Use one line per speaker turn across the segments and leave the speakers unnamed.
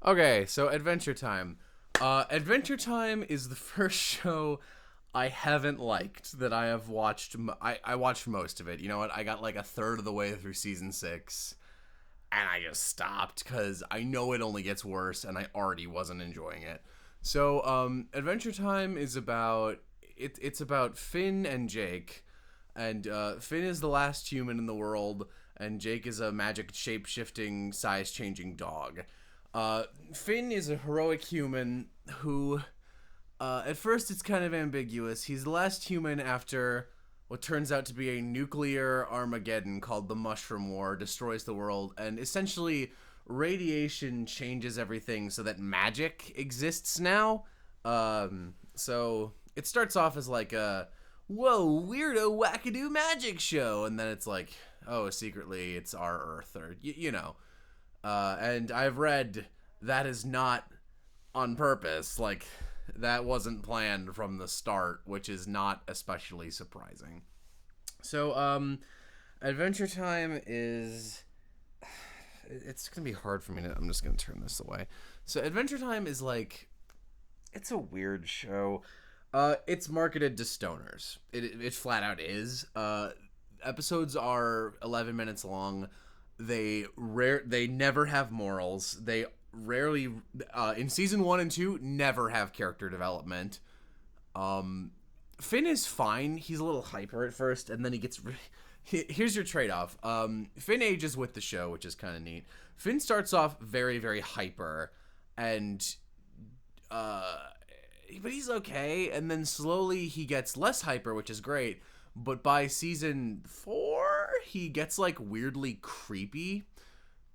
Okay, so Adventure Time. Adventure Time is the first show I haven't liked that I have watched. I watched most of it. You know what? I got like a third of the way through season 6, and I just stopped because I know it only gets worse, and I already wasn't enjoying it. So, Adventure Time is about it's about Finn and Jake, and Finn is the last human in the world, and Jake is a magic shape shifting, size changing dog. Uh, Finn is a heroic human who, at first, it's kind of ambiguous. He's the last human after what turns out to be a nuclear Armageddon called the Mushroom War, destroys the world, and essentially radiation changes everything so that magic exists now. So it starts off as like a whoa weirdo wackadoo magic show, and then it's like, oh, secretly it's our Earth, or you know. And I've read that is not on purpose. Like, that wasn't planned from the start, which is not especially surprising. So, Adventure Time is. It's going to be hard for me to. I'm just going to turn this away. So, Adventure Time is like. It's a weird show. It's marketed to stoners. It flat out is. Episodes are 11 minutes long. They never have morals. They rarely in season 1 and 2 never have character development. Finn is fine. He's a little hyper at first, and then he gets here's your trade-off. Finn ages with the show, which is kind of neat. Finn starts off very, very hyper, and but he's okay, and then slowly he gets less hyper, which is great. But by season 4, he gets like weirdly creepy.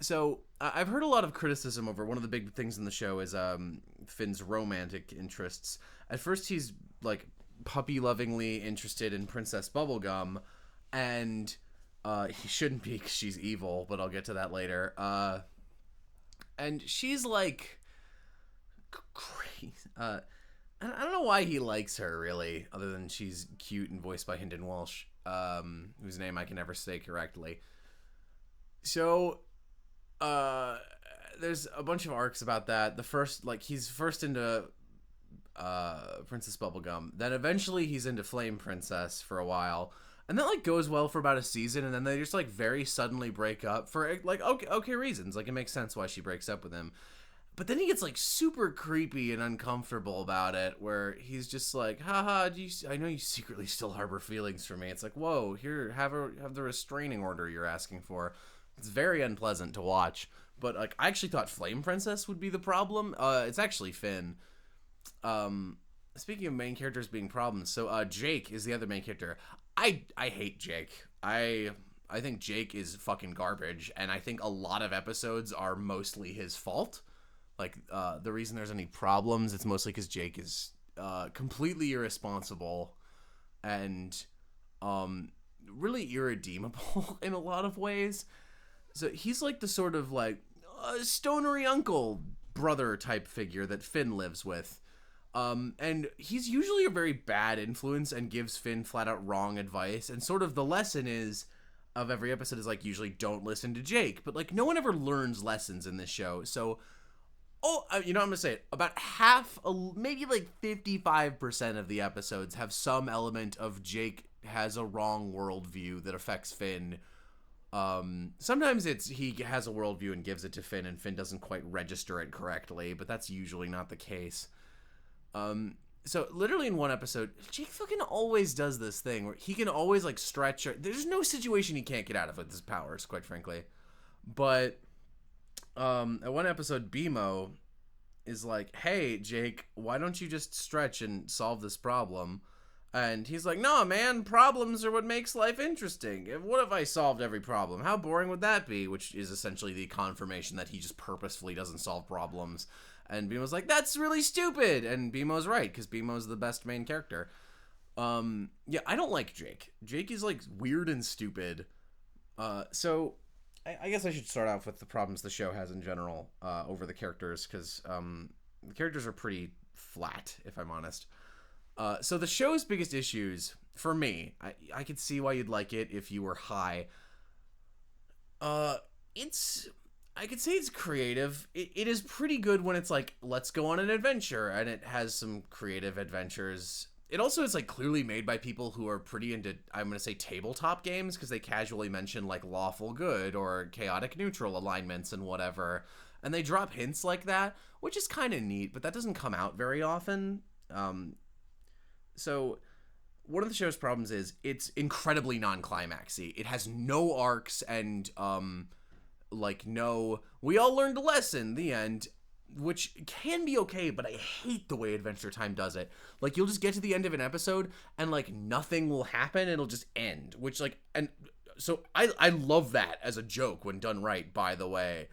So I've heard a lot of criticism over one of the big things in the show is Finn's romantic interests. At first, he's like puppy lovingly interested in Princess Bubblegum, and he shouldn't be because she's evil. But I'll get to that later. And she's like crazy. I don't know why he likes her, really, other than she's cute and voiced by Hynden Walsh, whose name I can never say correctly. So, there's a bunch of arcs about that. The first, like, he's first into Princess Bubblegum. Then eventually he's into Flame Princess for a while. And that, like, goes well for about a season, and then they just, like, very suddenly break up for, like, okay reasons. Like, it makes sense why she breaks up with him. But then he gets like super creepy and uncomfortable about it, where he's just like, haha, I know you secretly still harbor feelings for me. It's like, whoa, here, have the restraining order you're asking for. It's very unpleasant to watch. But like, I actually thought Flame Princess would be the problem. It's actually Finn. Speaking of main characters being problems, so Jake is the other main character. I hate Jake. I think Jake is fucking garbage, and I think a lot of episodes are mostly his fault. Like, the reason there's any problems, it's mostly because Jake is completely irresponsible and really irredeemable in a lot of ways. So he's like the sort of like stonery uncle brother type figure that Finn lives with. And he's usually a very bad influence and gives Finn flat out wrong advice. And sort of the lesson is of every episode is like, usually don't listen to Jake. But like, no one ever learns lessons in this show. So you know what I'm gonna say? About half, maybe like 55% of the episodes have some element of Jake has a wrong worldview that affects Finn. Sometimes it's he has a worldview and gives it to Finn, and Finn doesn't quite register it correctly, but that's usually not the case. So literally in one episode, Jake fucking always does this thing where he can always like stretch. There's no situation he can't get out of with his powers, quite frankly. But at one episode, BMO is like, hey, Jake, why don't you just stretch and solve this problem? And he's like, no, man, problems are what makes life interesting. What if I solved every problem? How boring would that be? Which is essentially the confirmation that he just purposefully doesn't solve problems. And BMO's like, that's really stupid. And BMO's right, because BMO's the best main character. Yeah, I don't like Jake. Jake is like weird and stupid. So I guess I should start off with the problems the show has in general over the characters, because the characters are pretty flat, if I'm honest. So the show's biggest issues, for me, I could see why you'd like it if you were high. It's I could say it's creative. It is pretty good when it's like, let's go on an adventure, and it has some creative adventures. It also is like clearly made by people who are pretty into, I'm going to say, tabletop games, because they casually mention like lawful good or chaotic neutral alignments and whatever. And they drop hints like that, which is kind of neat, but that doesn't come out very often. So one of the show's problems is it's incredibly non-climaxy. It has no arcs and like no, we all learned a lesson, the end, which can be okay, but I hate the way Adventure Time does it. Like, you'll just get to the end of an episode and like nothing will happen, it'll just end, which like, and so I love that as a joke when done right, by the way.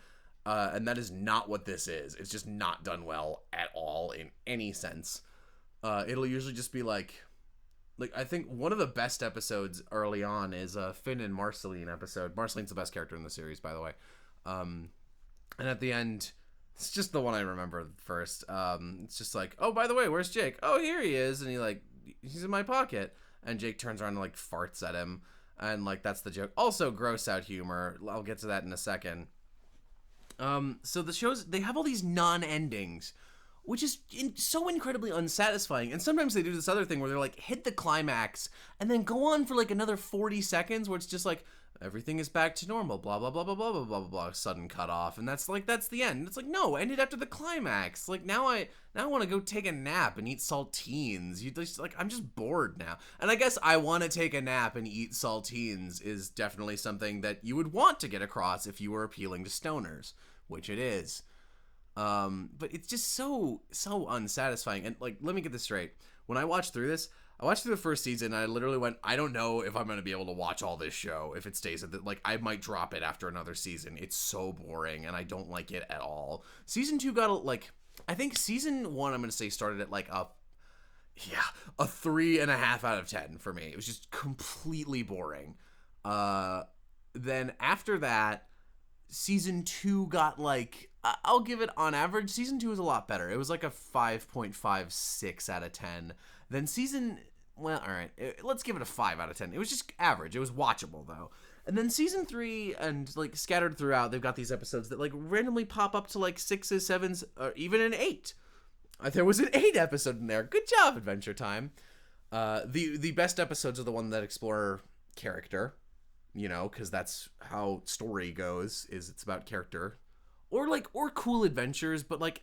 And that is not what this is. It's just not done well at all in any sense. It'll usually just be like I think one of the best episodes early on is Finn and Marceline episode. Marceline's the best character in the series, by the way. And at the end, it's just the one I remember first. It's just like, oh, by the way, where's Jake? Oh, here he is. And he's in my pocket. And Jake turns around and like farts at him. And like, that's the joke. Also, gross out humor. I'll get to that in a second. So the shows, they have all these non-endings, which is so incredibly unsatisfying. And sometimes they do this other thing where they're like, hit the climax and then go on for like another 40 seconds where it's just like, everything is back to normal, blah, blah, blah, blah, blah, blah, blah, blah, blah, sudden cut off. And that's the end. And it's like, no, end it after the climax. Like, now I want to go take a nap and eat saltines. I'm just bored now. And I guess I want to take a nap and eat saltines is definitely something that you would want to get across if you were appealing to stoners, which it is. But it's just so unsatisfying. And like, let me get this straight. When I watched through this, I watched through the first season and I literally went, I don't know if I'm going to be able to watch all this show if it stays at the, like, I might drop it after another season. It's so boring and I don't like it at all. Season 2 got I think season 1, I'm going to say, started at like a 3.5 out of 10 for me. It was just completely boring. Then after that, season 2 got like, I'll give it, on average, season 2 was a lot better. It was like a 5.56 out of 10. Then all right, let's give it a 5 out of 10. It was just average. It was watchable, though. And then season 3, and like scattered throughout, they've got these episodes that like randomly pop up to like 6s, 7s, or even an 8. There was an 8 episode in there. Good job, Adventure Time. The best episodes are the ones that explore character, because that's how story goes, is it's about character. Or cool adventures, but like,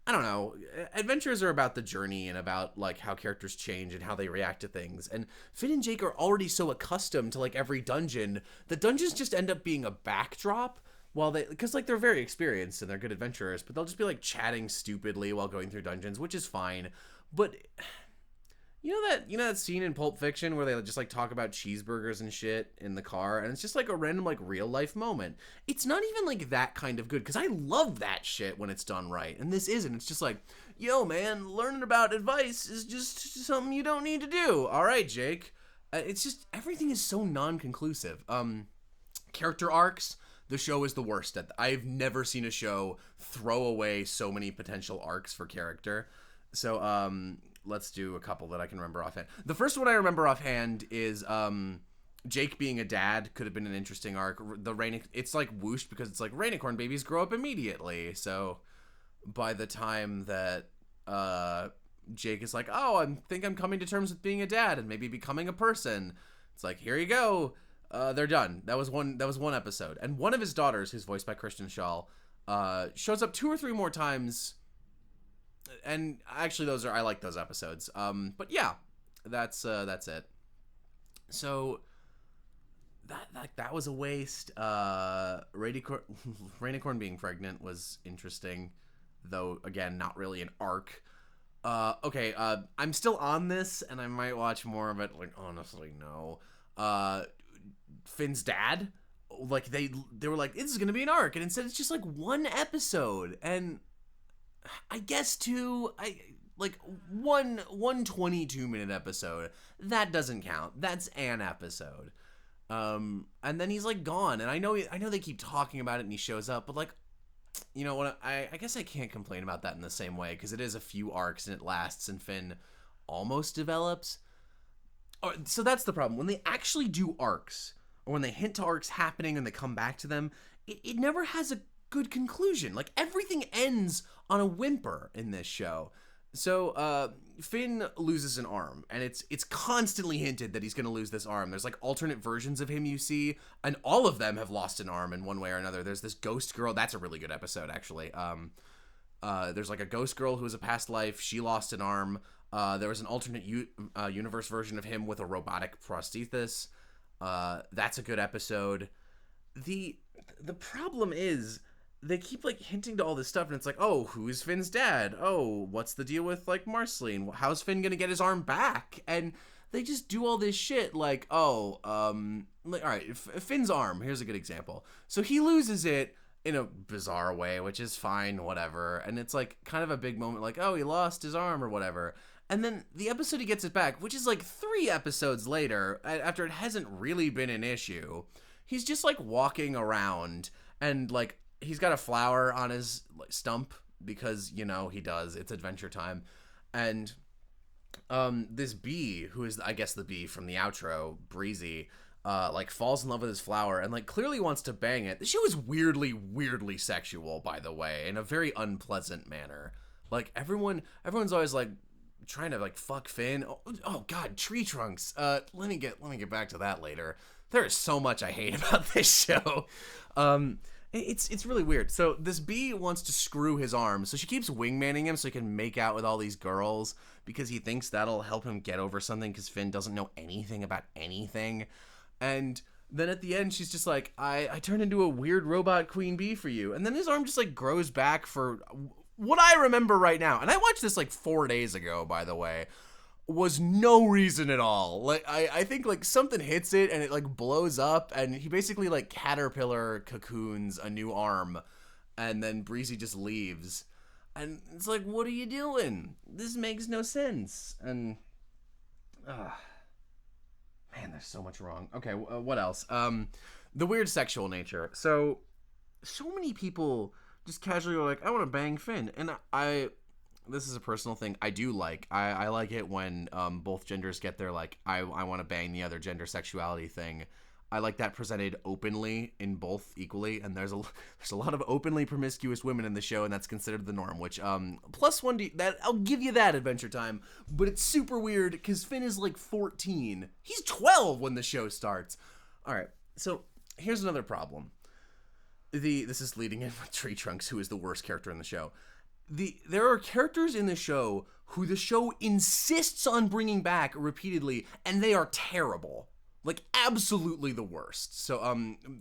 I don't know. Adventures are about the journey and about like how characters change and how they react to things. And Finn and Jake are already so accustomed to like every dungeon. The dungeons just end up being a backdrop because like they're very experienced and they're good adventurers, but they'll just be like chatting stupidly while going through dungeons, which is fine. But you know that scene in Pulp Fiction where they just like talk about cheeseburgers and shit in the car, and it's just like a random like real life moment. It's not even like that kind of good, because I love that shit when it's done right, and this isn't. It's just like, yo man, learning about advice is just something you don't need to do. All right, Jake. It's just, everything is so non-conclusive. Character arcs, the show is the worst at. I've never seen a show throw away so many potential arcs for character. So let's do a couple that I can remember offhand. The first one I remember offhand is Jake being a dad could have been an interesting arc. It's like whoosh because it's like rainicorn babies grow up immediately. So by the time that Jake is like, oh, I think I'm coming to terms with being a dad and maybe becoming a person, it's like, here you go. They're done. That was one episode. And one of his daughters, who's voiced by Kristen Schaal, shows up 2 or 3 more times. And actually, I like those episodes. But yeah, that's it. So that was a waste. Rainicorn being pregnant was interesting, though again, not really an arc. Okay, I'm still on this, and I might watch more of it. Like, honestly, no. Finn's dad, like they were like, this is gonna be an arc, and instead it's just like 1 episode, and I guess one 22-minute episode, that doesn't count. That's an episode. And then he's like gone, and I know they keep talking about it and he shows up, but like, you know what, I guess I can't complain about that in the same way, because it is a few arcs and it lasts, and Finn almost develops. So that's the problem. When they actually do arcs, or when they hint to arcs happening and they come back to them, it never has a good conclusion. Like, everything ends on a whimper in this show. So Finn loses an arm, and it's constantly hinted that he's going to lose this arm. There's like alternate versions of him you see, and all of them have lost an arm in one way or another. There's this ghost girl. That's a really good episode, actually. There's like a ghost girl who was a past life. She lost an arm. There was an alternate universe version of him with a robotic prosthesis. That's a good episode. The problem is, they keep like hinting to all this stuff, and it's like, oh, who's Finn's dad? Oh, what's the deal with like Marceline? How's Finn gonna get his arm back? And they just do all this shit like, oh, like, all right, Finn's arm. Here's a good example. So he loses it in a bizarre way, which is fine, whatever. And it's like kind of a big moment, like, oh, he lost his arm or whatever. And then the episode he gets it back, which is like 3 episodes later, after it hasn't really been an issue, he's just like walking around and like, he's got a flower on his stump because, you know, he does. It's Adventure Time. And this bee, who is, I guess, the bee from the outro, Breezy, like falls in love with his flower and like clearly wants to bang it. The show is weirdly sexual, by the way, in a very unpleasant manner. Like, everyone's always like trying to like fuck Finn. Oh God, tree trunks. Let me get back to that later. There is so much I hate about this show. It's really weird. So this bee wants to screw his arm, so she keeps wingmanning him so he can make out with all these girls because he thinks that'll help him get over something because Finn doesn't know anything about anything. And then at the end, she's just like, I turned into a weird robot queen bee for you. And then his arm just like grows back for what I remember right now. And I watched this like 4 days ago, by the way. Was no reason at all. Like, I think like something hits it and it like blows up, and he basically like caterpillar cocoons a new arm, and then Breezy just leaves. And it's like, what are you doing? This makes no sense. And man, there's so much wrong. Okay, what else? The weird sexual nature. So many people just casually are like, I want to bang Finn, and this is a personal thing. I do like. I like it when both genders get their like, I want to bang the other gender sexuality thing. I like that presented openly in both equally, and there's a lot of openly promiscuous women in the show, and that's considered the norm. Which plus one that I'll give you that, Adventure Time. But it's super weird because Finn is like 14. He's 12 when the show starts. All right, so here's another problem. This is leading in with Tree Trunks, who is the worst character in the show. There are characters in the show who the show insists on bringing back repeatedly, and they are terrible. Like, absolutely the worst. So,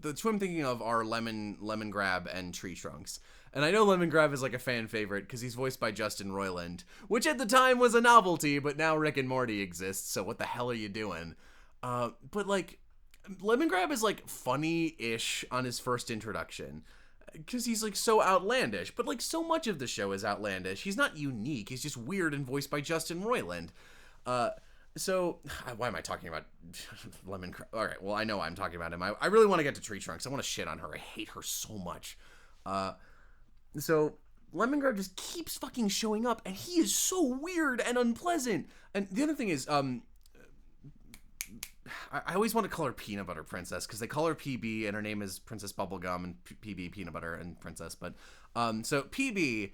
the two I'm thinking of are Lemon Grab and Tree Trunks. And I know Lemon Grab is like a fan favorite because he's voiced by Justin Roiland, which at the time was a novelty, but now Rick and Morty exists, so what the hell are you doing? But like, Lemon Grab is like funny-ish on his first introduction, because he's like so outlandish, but like so much of the show is outlandish. He's not unique. He's just weird and voiced by Justin Roiland. So why am I talking about Lemon Crab? All right, well, I know I'm talking about him. I really want to get to Tree Trunks. I want to shit on her. I hate her so much. So Lemon Crab just keeps fucking showing up, and he is so weird and unpleasant. And the other thing is, I always want to call her Peanut Butter Princess because they call her PB and her name is Princess Bubblegum, and PB Peanut Butter and Princess. But so PB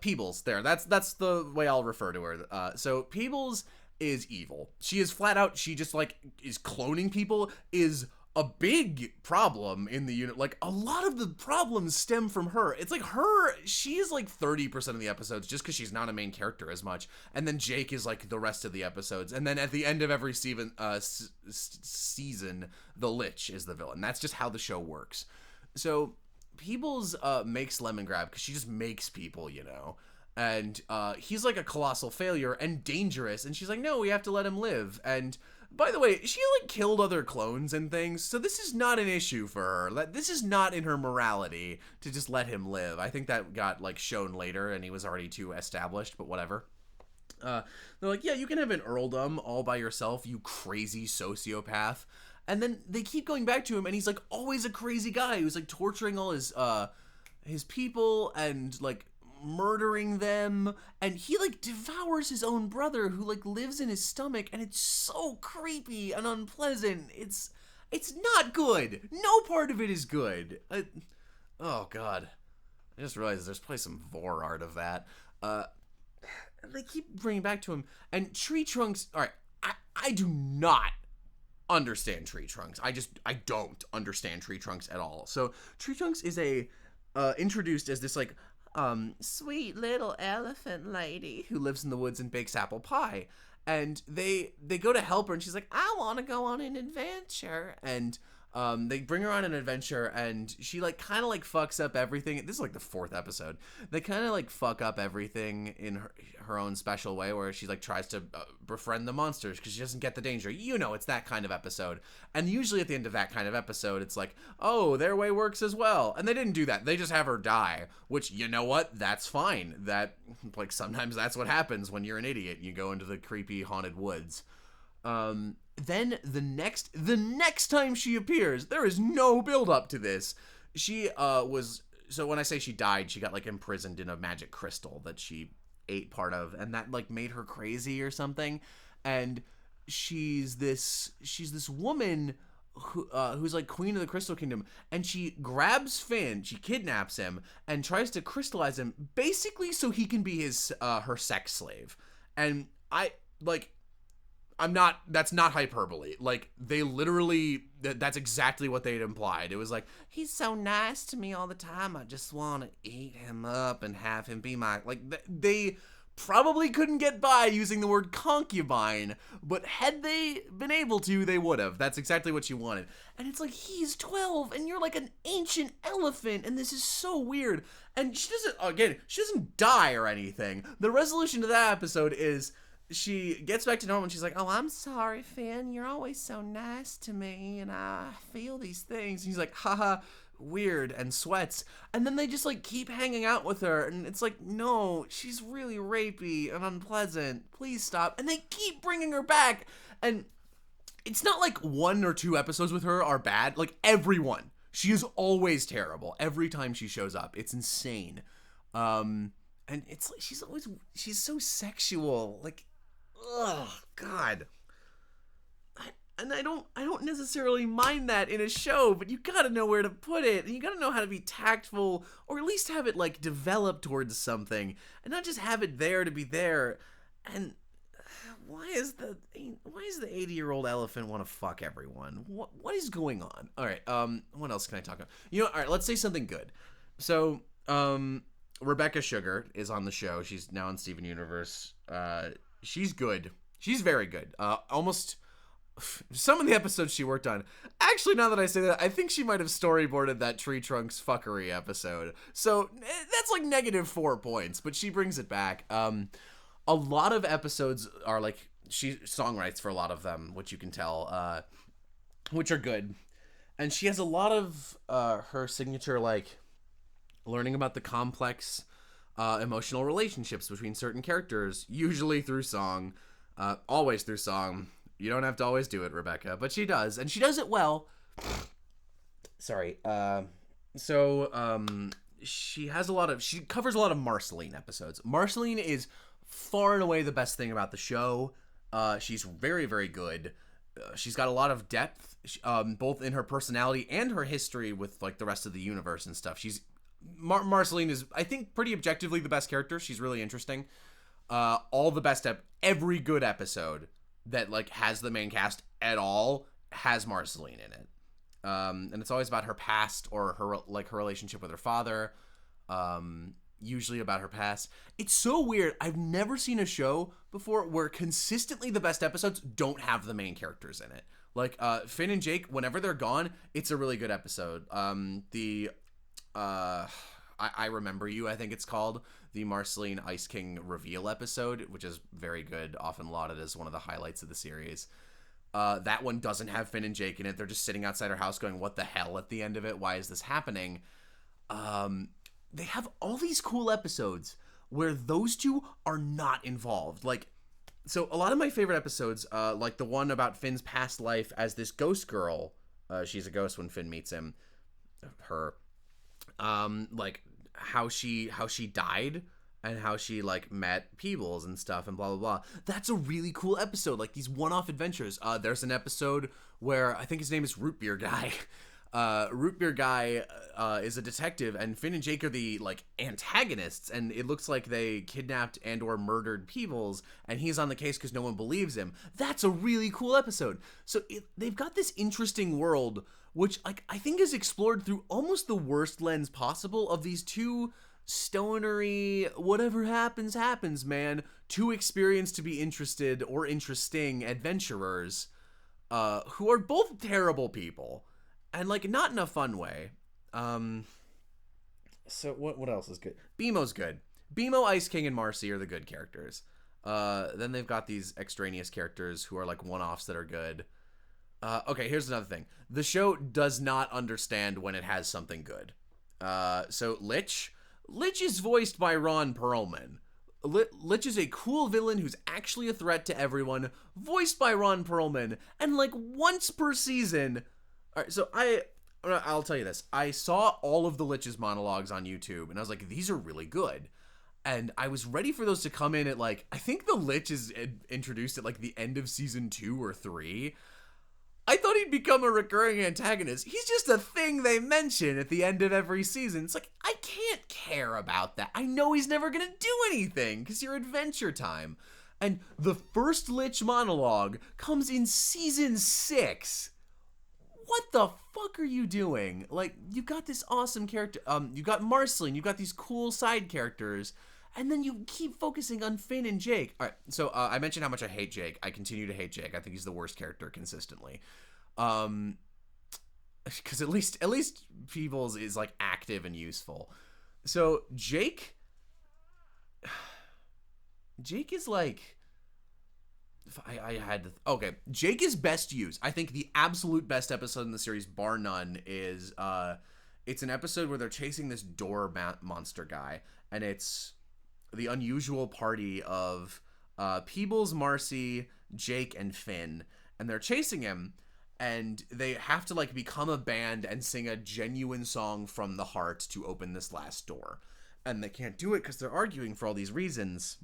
Peebles, there. That's the way I'll refer to her. So Peebles is evil. She is flat out. She just like is cloning people. Is a big problem in the unit. Like, a lot of the problems stem from her. It's like she is like 30% of the episodes just because she's not a main character as much. And then Jake is like the rest of the episodes. And then at the end of every season, the Lich is the villain. That's just how the show works. So Peebles makes Lemon Grab because she just makes people, you know. And he's like a colossal failure and dangerous. And she's like, no, we have to let him live. And by the way, she like killed other clones and things, so this is not an issue for her. This is not in her morality to just let him live. I think that got like shown later and he was already too established, but whatever. They're like, yeah, you can have an earldom all by yourself, you crazy sociopath. And then they keep going back to him and he's like always a crazy guy who's like torturing all his people and like murdering them, and he like devours his own brother who like lives in his stomach, and it's so creepy and unpleasant. It's not good. No part of it is good. Oh God, I just realized there's probably some vor art of that. Uh, they keep bringing back to him, and Tree Trunks. All right, I do not understand Tree Trunks. I don't understand Tree Trunks at all. So Tree Trunks is a introduced as this like sweet little elephant lady who lives in the woods and bakes apple pie. And they go to help her, and she's like, I want to go on an adventure. And they bring her on an adventure, and she like kind of like fucks up everything. This is like the 4th episode. They kind of like fuck up everything in her own special way, where she like tries to befriend the monsters because she doesn't get the danger. You know, it's that kind of episode. And usually at the end of that kind of episode, it's like, oh, their way works as well. And they didn't do that. They just have her die, which, you know what? That's fine. That like sometimes that's what happens when you're an idiot. You go into the creepy haunted woods. Then the next time she appears, there is no build up to this. She was, so when I say she died, she got like imprisoned in a magic crystal that she ate part of, and that like made her crazy or something. And she's this woman who's like queen of the Crystal Kingdom, and she grabs Finn, she kidnaps him, and tries to crystallize him, basically so he can be his her sex slave. And that's not hyperbole. Like, they literally, that's exactly what they'd implied. It was like, he's so nice to me all the time, I just want to eat him up and have him be my, like, they probably couldn't get by using the word concubine, but had they been able to, they would have. That's exactly what she wanted. And it's like, he's 12, and you're like an ancient elephant, and this is so weird. And she doesn't die or anything. The resolution to that episode is, she gets back to normal, and she's like, oh, I'm sorry, Finn. You're always so nice to me, and I feel these things. And he's like, haha, weird, and sweats. And then they just, like, keep hanging out with her, and it's like, no, she's really rapey and unpleasant. Please stop. And they keep bringing her back. And it's not like 1 or 2 episodes with her are bad. Like, everyone. She is always terrible. Every time she shows up. It's insane. And it's like, she's so sexual. Like, oh God. I don't necessarily mind that in a show, but you gotta know where to put it, and you gotta know how to be tactful, or at least have it like develop towards something, and not just have it there to be there. And why is the 80-year-old elephant want to fuck everyone? What is going on? All right, what else can I talk about? All right, let's say something good. So, Rebecca Sugar is on the show. She's now on Steven Universe. She's good. She's very good. Almost some of the episodes she worked on. Actually, now that I say that, I think she might have storyboarded that Tree Trunks fuckery episode. So that's like -4 points, but she brings it back. A lot of episodes are like, she songwrites for a lot of them, which you can tell, which are good. And she has a lot of her signature, like, learning about the complex emotional relationships between certain characters, usually through song, always through song. You don't have to always do it, Rebecca, but she does, and she does it well. Sorry. She covers a lot of Marceline episodes. Marceline is far and away the best thing about the show. She's very, very good. She's got a lot of depth, both in her personality and her history with like the rest of the universe and stuff. Marceline is, I think, pretty objectively the best character. She's really interesting. All the best every good episode that like has the main cast at all has Marceline in it. And it's always about her past or her relationship with her father. Usually about her past. It's so weird. I've never seen a show before where consistently the best episodes don't have the main characters in it. Like Finn and Jake, whenever they're gone, it's a really good episode. I Remember You, I think it's called, the Marceline Ice King reveal episode, which is very good, often lauded as one of the highlights of the series. That one doesn't have Finn and Jake in it. They're just sitting outside her house going, what the hell at the end of it? Why is this happening? They have all these cool episodes where those two are not involved. Like, so a lot of my favorite episodes, like the one about Finn's past life as this ghost girl, she's a ghost when Finn meets him, like how she died and how she like met Peebles and stuff and blah blah blah. That's a really cool episode. Like these one-off adventures. There's an episode where I think his name is Root Beer Guy. Root Beer Guy is a detective, and Finn and Jake are the like antagonists, and it looks like they kidnapped and or murdered Peebles, and he's on the case because no one believes him. That's a really cool episode. So they've got this interesting world, which like I think is explored through almost the worst lens possible of these two stonery, whatever happens, happens, man, too experienced to be interested or interesting adventurers, who are both terrible people. And, like, not in a fun way. So what else is good? BMO's good. BMO, Ice King, and Marcy are the good characters. Then they've got these extraneous characters who are, like, one-offs that are good. Okay, here's another thing. The show does not understand when it has something good. So Lich is voiced by Ron Perlman. Lich is a cool villain who's actually a threat to everyone, voiced by Ron Perlman, and, like, once per season... All right, so I'll tell you this. I saw all of the Lich's monologues on YouTube, and I was like, these are really good. And I was ready for those to come in at, like, I think the Lich is introduced at, like, the end of season 2 or 3. I thought he'd become a recurring antagonist. He's just a thing they mention at the end of every season. It's like, I can't care about that. I know he's never going to do anything, because you're Adventure Time. And the first Lich monologue comes in season 6. What the fuck are you doing? Like, you got this awesome character, you got Marceline, you got these cool side characters, and then you keep focusing on Finn and Jake. All right, so I mentioned how much I hate Jake. I continue to hate Jake. I think he's the worst character consistently. Because at least Peebles is, like, active and useful. So Jake is, like... Okay, Jake is best used. I think the absolute best episode in the series, bar none, is it's an episode where they're chasing this door monster guy, and it's the unusual party of Peebles, Marcy, Jake, and Finn, and they're chasing him, and they have to like become a band and sing a genuine song from the heart to open this last door, and they can't do it because they're arguing for all these reasons.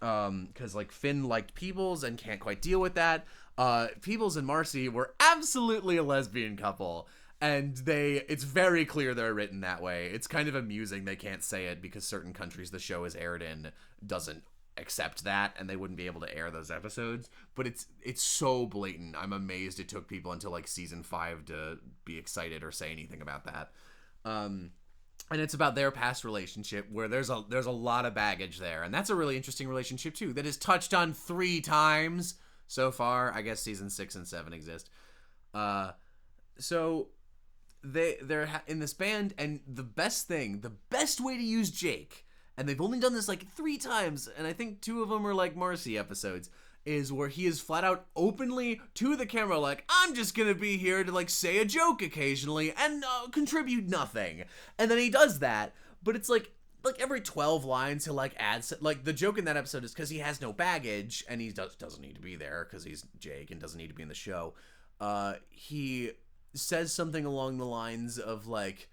Because like Finn liked Peebles and can't quite deal with that. Peebles and Marcy were absolutely a lesbian couple, and it's very clear they're written that way. It's kind of amusing they can't say it because certain countries the show is aired in doesn't accept that, and they wouldn't be able to air those episodes. But it's so blatant. I'm amazed it took people until like season 5 to be excited or say anything about that. And it's about their past relationship where there's a lot of baggage there. And that's a really interesting relationship, too, that is touched on 3 times so far. I guess season 6 and 7 exist. So they're in this band, and the best way to use Jake, and they've only done this like 3 times, and I think 2 of them are like Marcy episodes, is where he is flat out openly to the camera like, I'm just gonna be here to like say a joke occasionally and contribute nothing. And then he does that, but it's like every 12 lines he'll like add, like the joke in that episode is because he has no baggage and he doesn't need to be there because he's Jake and doesn't need to be in the show. He says something along the lines of like,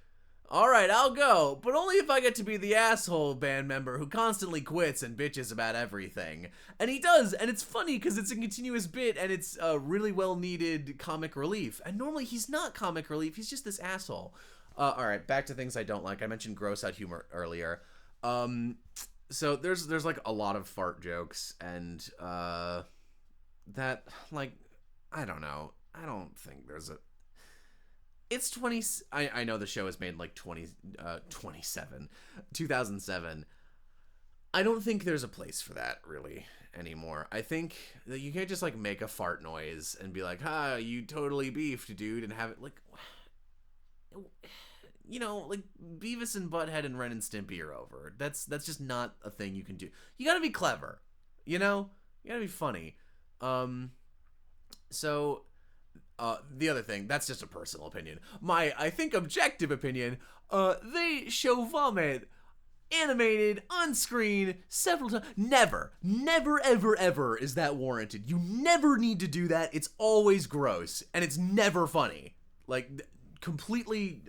all right, I'll go, but only if I get to be the asshole band member who constantly quits and bitches about everything. And he does, and it's funny because it's a continuous bit, and it's a really well-needed comic relief. And normally he's not comic relief, he's just this asshole. All right, back to things I don't like. I mentioned gross-out humor earlier. So there's like a lot of fart jokes, and that, like, I don't know. I don't think there's a... It's 20... I know the show is made like 2007. I don't think there's a place for that, really, anymore. I think that you can't just, like, make a fart noise and be like, you totally beefed, dude, and have it, like... You know, like, Beavis and Butthead and Ren and Stimpy are over. That's just not a thing you can do. You gotta be clever, you know? You gotta be funny. So... the other thing, that's just a personal opinion. My, I think, objective opinion, they show vomit animated on screen several times. Never, ever, ever is that warranted. You never need to do that. It's always gross, and it's never funny. Like, completely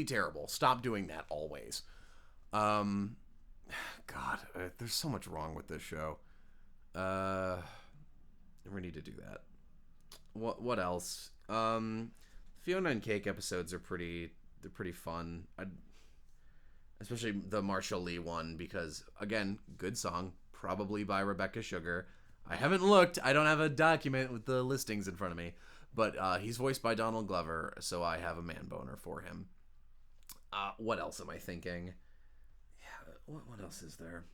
terrible. Stop doing that always. God, there's so much wrong with this show. Never need to do that. What else? Fiona and Cake episodes are they're pretty fun. Especially the Marshall Lee one, because again, good song, probably by Rebecca Sugar. I haven't looked. I don't have a document with the listings in front of me, but he's voiced by Donald Glover, so I have a man boner for him. What else am I thinking? Yeah, what else is there?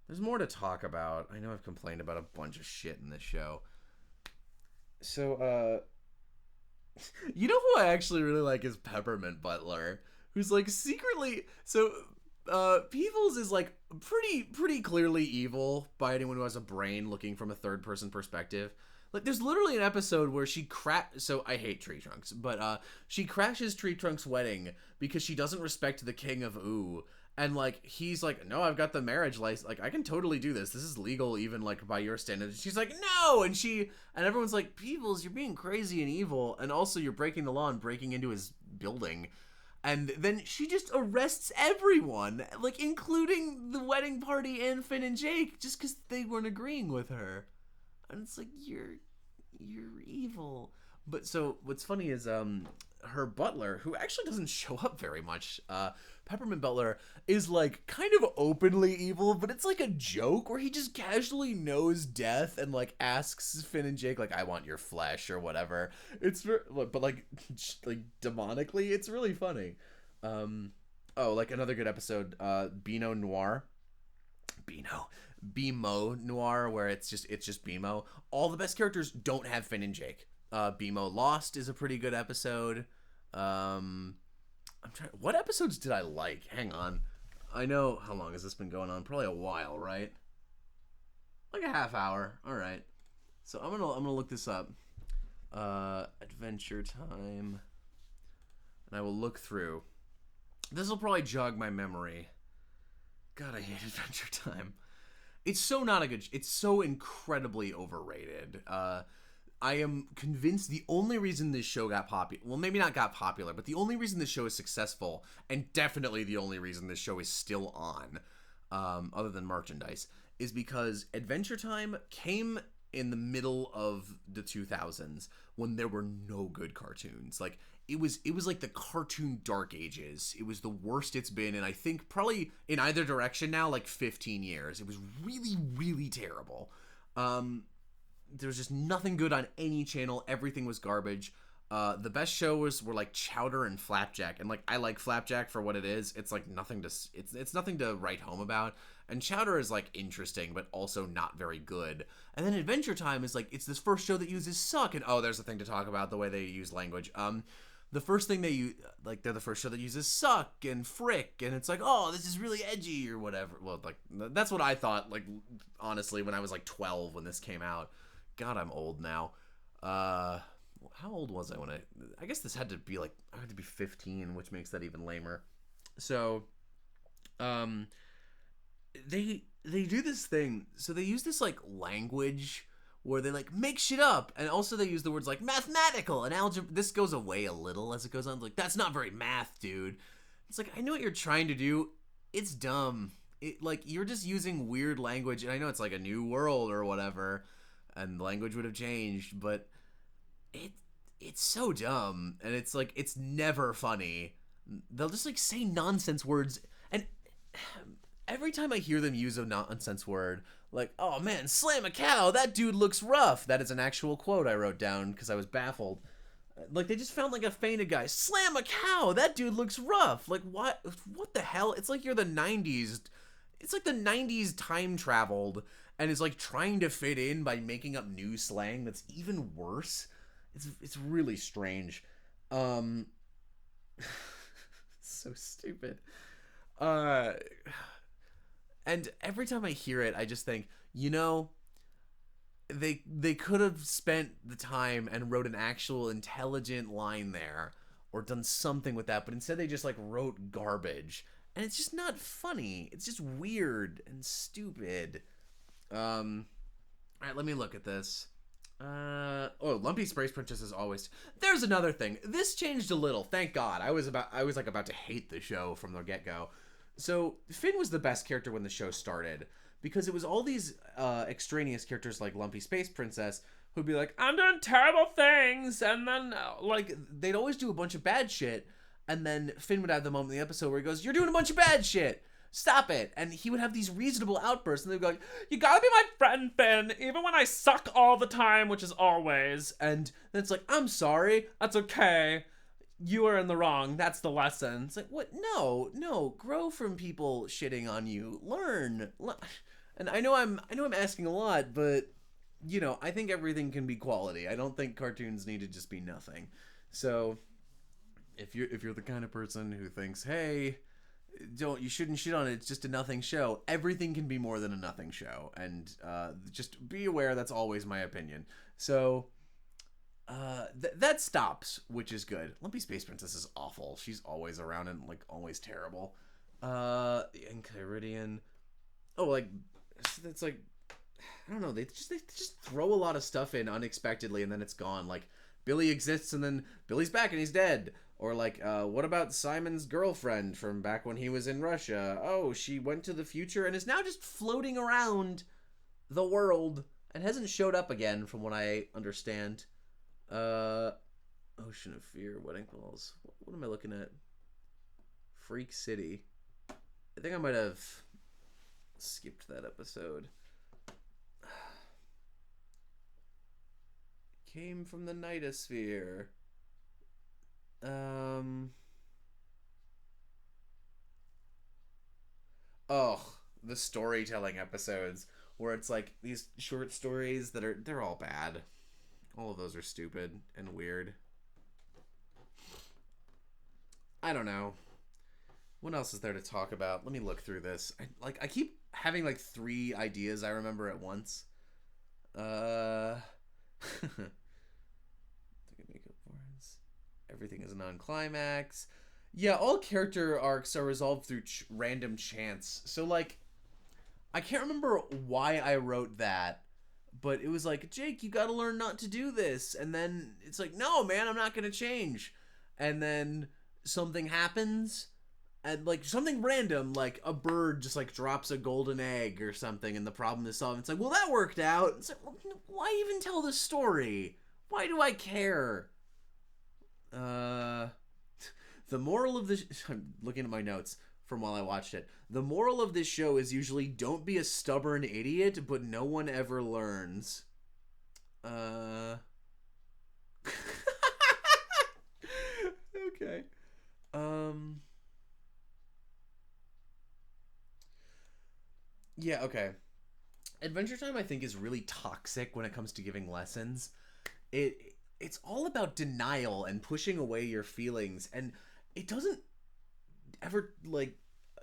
There's more to talk about. I know I've complained about a bunch of shit in this show. So, you know who I actually really like is Peppermint Butler, who's like secretly Peebles is like pretty clearly evil by anyone who has a brain looking from a third person perspective. Like there's literally an episode where so I hate Tree Trunks, but she crashes Tree Trunks' wedding because she doesn't respect the king of Ooh. And like he's like, no, I've got the marriage license. Like I can totally do this. This is legal even like by your standards. She's like, no, and everyone's like, Peebles, you're being crazy and evil, and also you're breaking the law and breaking into his building. And then she just arrests everyone, like including the wedding party and Finn and Jake, just because they weren't agreeing with her. And it's like you're evil. But so what's funny is her butler, who actually doesn't show up very much, Peppermint Butler, is like kind of openly evil, but it's like a joke where he just casually knows death and like asks Finn and Jake like, I want your flesh or whatever. But like demonically, it's really funny. Like another good episode, BMO Noir, where it's just BMO. All the best characters don't have Finn and Jake. BMO Lost is a pretty good episode. What episodes did I like? Hang on. I know, how long has this been going on? Probably a while, right? Like a half hour. All right. So I'm gonna look this up. Adventure Time. And I will look through. This will probably jog my memory. God, I hate Adventure Time. It's so not a good... It's so incredibly overrated. I am convinced the only reason this show got popular... Well, maybe not got popular, but the only reason this show is successful, and definitely the only reason this show is still on, other than merchandise, is because Adventure Time came in the middle of the 2000s when there were no good cartoons. Like, it was like the cartoon dark ages. It was the worst it's been, and I think probably in either direction now, like 15 years. It was really, really terrible. There was just nothing good on any channel. Everything was garbage. The best shows were like Chowder and Flapjack, and like I like Flapjack for what it is. It's like nothing to it's nothing to write home about. And Chowder is like interesting, but also not very good. And then Adventure Time is like it's this first show that uses suck, and oh, there's a thing to talk about the way they use language. The first thing they use, like they're the first show that uses suck and frick, and it's like, oh, this is really edgy or whatever. Well, like that's what I thought. Like honestly, when I was like 12 when this came out. God, I'm old now. How old was I when I guess this had to be like, I had to be 15, which makes that even lamer. So, they do this thing. So they use this like language where they like make shit up, and also they use the words like mathematical and algebra. This goes away a little as it goes on. It's like, that's not very math, dude. It's like, I know what you're trying to do. It's dumb. Like you're just using weird language, and I know it's like a new world or whatever. And language would have changed, but it's so dumb, and it's like it's never funny. They'll just like say nonsense words, and every time I hear them use a nonsense word, like, oh man, slam a cow, that dude looks rough. That is an actual quote I wrote down because I was baffled. Like they just found like a fainted guy. Slam a cow, that dude looks rough. Like what the hell? It's like you're the 90s. It's like the 90s time traveled. And is like trying to fit in by making up new slang that's even worse. It's really strange. So stupid. And every time I hear it, I just think, you know, they could have spent the time and wrote an actual intelligent line there, or done something with that, but instead they just like wrote garbage, and it's just not funny. It's just weird and stupid. All right, let me look at this. Lumpy Space Princess is always... There's another thing. This changed a little, thank God. I was about to hate the show from the get-go. So, Finn was the best character when the show started, because it was all these extraneous characters like Lumpy Space Princess who'd be like, I'm doing terrible things, and then like they'd always do a bunch of bad shit, and then Finn would have the moment in the episode where he goes, you're doing a bunch of bad shit, stop it. And he would have these reasonable outbursts, and they'd go like, you gotta be my friend, Finn, even when I suck all the time, which is always. And then it's like, I'm sorry, that's okay, you are in the wrong, that's the lesson. It's like, what? No, grow from people shitting on you, learn. And I know I'm asking a lot, but you know, I think everything can be quality. I don't think cartoons need to just be nothing. So if you're the kind of person who thinks, hey, you shouldn't shit on it, it's just a nothing show, everything can be more than a nothing show. And just be aware that's always my opinion. So that stops, which is good. Lumpy Space Princess is awful. She's always around and like always terrible. The Enchiridion. Oh, like it's like, I don't know. They just throw a lot of stuff in unexpectedly, and then it's gone. Like Billy exists, and then Billy's back, and he's dead. Or like, what about Simon's girlfriend from back when he was in Russia? Oh, she went to the future and is now just floating around the world and hasn't showed up again, from what I understand. Ocean of Fear, Wedding Balls. What am I looking at? Freak City. I think I might have skipped that episode. Came from the Nightosphere. Oh, the storytelling episodes where it's like these short stories they're all bad. All of those are stupid and weird. I don't know. What else is there to talk about? Let me look through this. I keep having like 3 ideas I remember at once. Everything is a non-climax. Yeah, all character arcs are resolved through random chance. So like, I can't remember why I wrote that, but it was like, Jake, you gotta learn not to do this. And then it's like, no, man, I'm not gonna change. And then something happens, and like something random, like a bird just like drops a golden egg or something, and the problem is solved. It's like, well, that worked out. It's like, well, why even tell the story? Why do I care? The moral of this, I'm looking at my notes from while I watched it. The moral of this show is usually don't be a stubborn idiot, but no one ever learns. Okay. Yeah, okay. Adventure Time, I think, is really toxic when it comes to giving lessons. It's all about denial and pushing away your feelings, and it doesn't ever like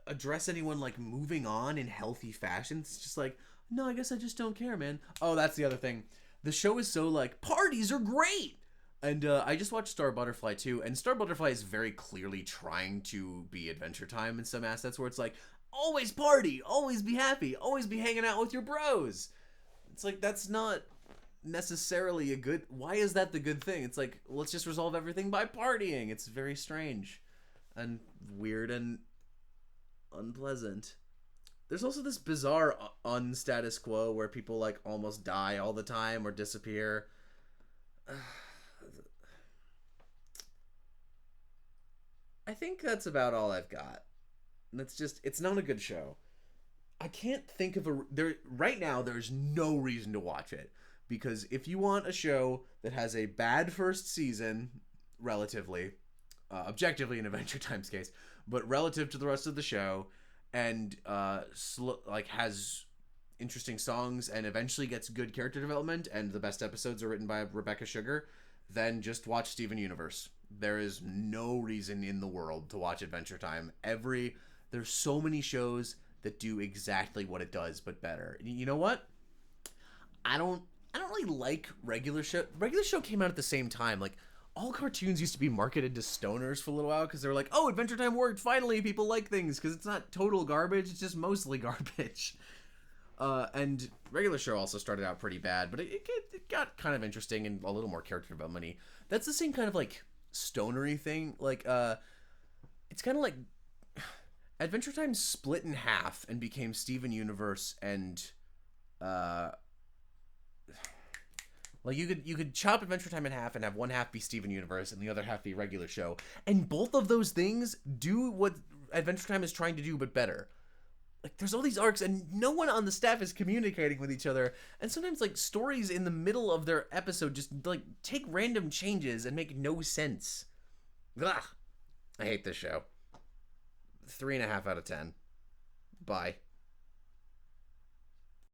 address anyone like moving on in healthy fashion. It's just like, no, I guess I just don't care, man. Oh, that's the other thing. The show is so like, parties are great. And I just watched Star Butterfly too, and Star Butterfly is very clearly trying to be Adventure Time in some assets, where it's like, always party, always be happy, always be hanging out with your bros. It's like, that's not necessarily a good, why is that the good thing? It's like, let's just resolve everything by partying. It's very strange and weird and unpleasant. There's also this bizarre unstatus quo where people like almost die all the time or disappear. I think that's about all I've got. That's just, it's not a good show. I can't think of right now there's no reason to watch it. Because if you want a show that has a bad first season, relatively, objectively in Adventure Time's case, but relative to the rest of the show, and like has interesting songs and eventually gets good character development, and the best episodes are written by Rebecca Sugar, then just watch Steven Universe. There is no reason in the world to watch Adventure Time. There's so many shows that do exactly what it does, but better. You know what? I don't really like regular show. Regular show came out at the same time. Like, all cartoons used to be marketed to stoners for a little while because they were like, oh, Adventure Time worked. Finally, people like things because it's not total garbage. It's just mostly garbage. And regular show also started out pretty bad, but it got kind of interesting and a little more character development-y. That's the same kind of, like, stonery thing. Like, it's kind of like Adventure Time split in half and became Steven Universe and, Like you could chop Adventure Time in half and have one half be Steven Universe and the other half be regular show, and both of those things do what Adventure Time is trying to do, but better. Like there's all these arcs and no one on the staff is communicating with each other, and sometimes like stories in the middle of their episode just like take random changes and make no sense. Ugh. I hate this show. 3.5 out of 10. Bye.